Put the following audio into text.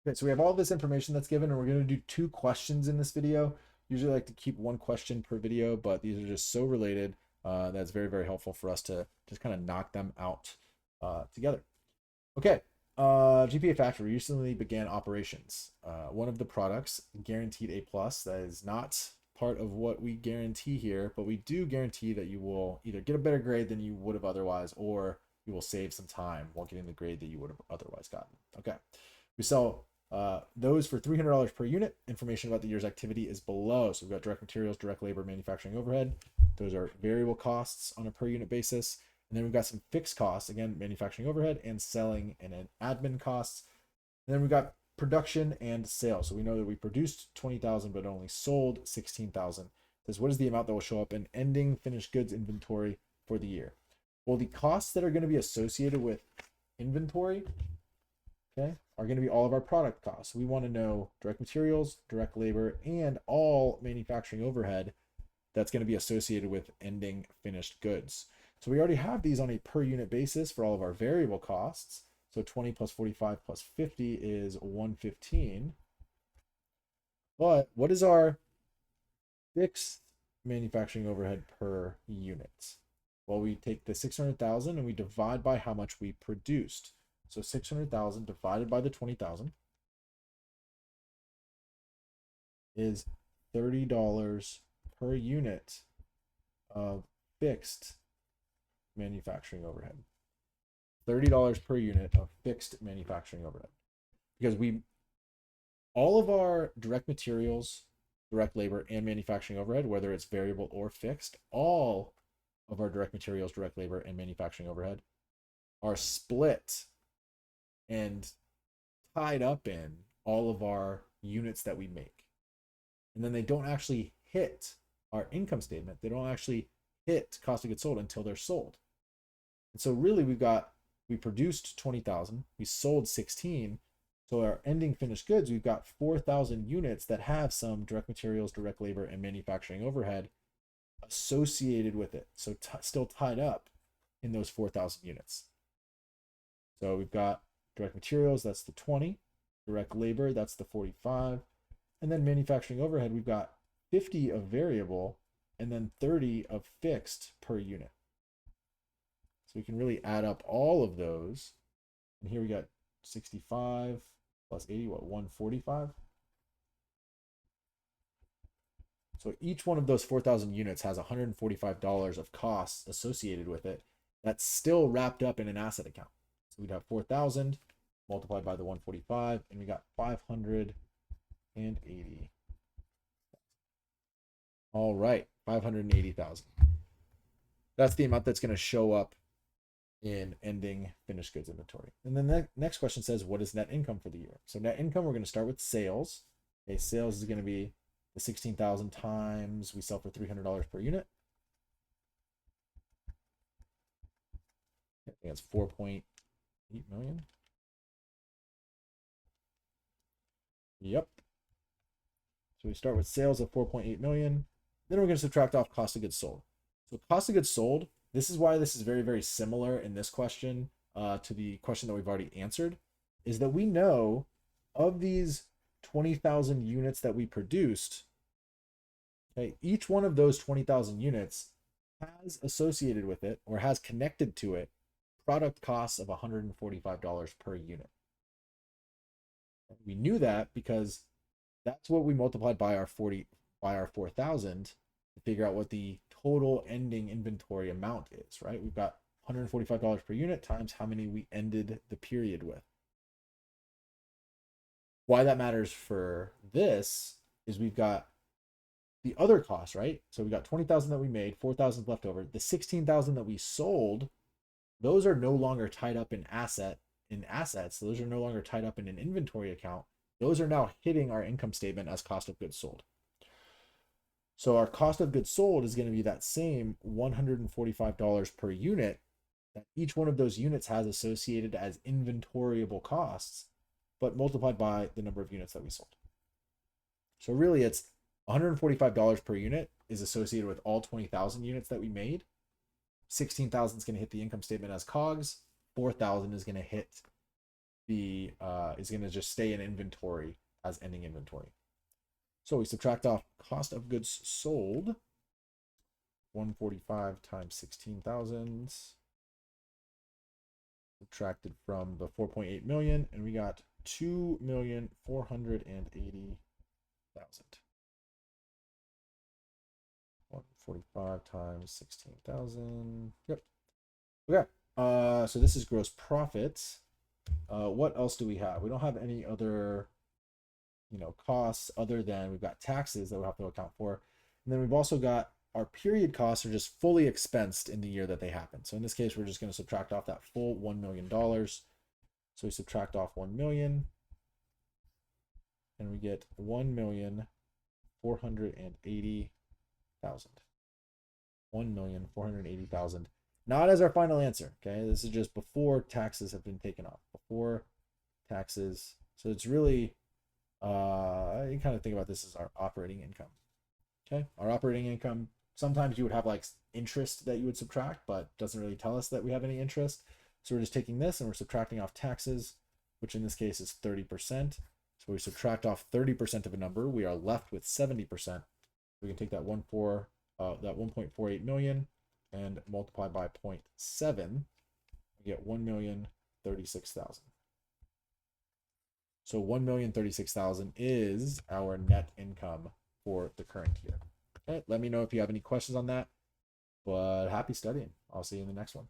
Okay, so we have all this information that's given, and we're going to do two questions in this video. Usually I like to keep one question per video, but these are just so related that's very, very helpful for us to just kind of knock them out together. Okay, GPA Factory recently began operations. One of the products, Guaranteed A Plus, that is not part of what we guarantee here, but we do guarantee that you will either get a better grade than you would have otherwise, or you will save some time while getting the grade that you would have otherwise gotten. Okay, we sell those for $300 per unit. Information about the year's activity is below. So we've got direct materials, direct labor, manufacturing overhead. Those are variable costs on a per unit basis. And then we've got some fixed costs, again, manufacturing overhead and selling and admin costs. And then we've got production and sales. So we know that we produced 20,000 but only sold 16,000. Says what is the amount that will show up in ending finished goods inventory for the year? Well, the costs that are going to be associated with inventory, okay, are going to be all of our product costs. We want to know direct materials, direct labor, and all manufacturing overhead that's going to be associated with ending finished goods. So we already have these on a per unit basis for all of our variable costs. So 20 plus 45 plus 50 is 115. But what is our fixed manufacturing overhead per unit? Well, we take the 600,000 and we divide by how much we produced. So 600,000 divided by the 20,000 is $30 per unit of fixed manufacturing overhead. $30 per unit of fixed manufacturing overhead. Because all of our direct materials, direct labor, and manufacturing overhead, whether it's variable or fixed, all of our direct materials, direct labor, and manufacturing overhead are split and tied up in all of our units that we make. And then they don't actually hit our income statement. They don't actually hit cost of goods sold until they're sold. And so really we produced 20,000, we sold 16. So our ending finished goods, we've got 4,000 units that have some direct materials, direct labor, and manufacturing overhead associated with it. So still tied up in those 4,000 units. So we've got direct materials, that's the 20, direct labor, that's the 45, and then manufacturing overhead, we've got 50 of variable and then 30 of fixed per unit. So we can really add up all of those. And here we got 65 plus 80, what, 145? So each one of those 4,000 units has $145 of costs associated with it that's still wrapped up in an asset account. So we'd have 4,000 multiplied by the 145, and we got 580. All right, 580,000. That's the amount that's going to show up in ending finished goods inventory. And then the next question says, what is net income for the year? So net income, we're going to start with sales. Okay, sales is going to be the 16,000 times we sell for $300 per unit. I think that's 4.8 million. Yep. So we start with sales of 4.8 million. Then we're going to subtract off cost of goods sold. So cost of goods sold, this is why this is very, very similar in this question to the question that we've already answered, is that we know of these 20,000 units that we produced, okay, each one of those 20,000 units has associated with it or has connected to it product costs of $145 per unit. We knew that because that's what we multiplied by our 4,000 to figure out what the total ending inventory amount is, right? We've got $145 per unit times how many we ended the period with. Why that matters for this is we've got the other costs, right? So we got 20,000 that we made, 4,000 left over. The 16,000 that we sold, those are no longer tied up in assets. So those are no longer tied up in an inventory account. Those are now hitting our income statement as cost of goods sold. So our cost of goods sold is going to be that same $145 per unit that each one of those units has associated as inventoriable costs, but multiplied by the number of units that we sold. So really it's $145 per unit is associated with all 20,000 units that we made. 16,000 is going to hit the income statement as COGS. 4,000 is going to hit be is going to just stay in inventory as ending inventory. So we subtract off cost of goods sold, 145 times 16,000, subtracted from the 4.8 million, and we got 2,480,000. 145 times 16,000. Yep. Okay. So this is gross profits. What else do we have? We don't have any other, costs other than we've got taxes that we have to account for. And then we've also got our period costs are just fully expensed in the year that they happen. So in this case, we're just going to subtract off that full $1 million. So we subtract off 1 million and we get 1,480,000. 1,480,000. Not as our final answer. Okay. This is just before taxes have been taken off. Before taxes. So it's really you kind of think about this as our operating income. Okay. Our operating income, sometimes you would have like interest that you would subtract, but doesn't really tell us that we have any interest. So we're just taking this and we're subtracting off taxes, which in this case is 30%. So we subtract off 30% of a number, we are left with 70%. We can take that 1.48 million and multiply by 0.7, we get 1,036,000. So 1,036,000 is our net income for the current year. Okay, let me know if you have any questions on that, but happy studying. I'll see you in the next one.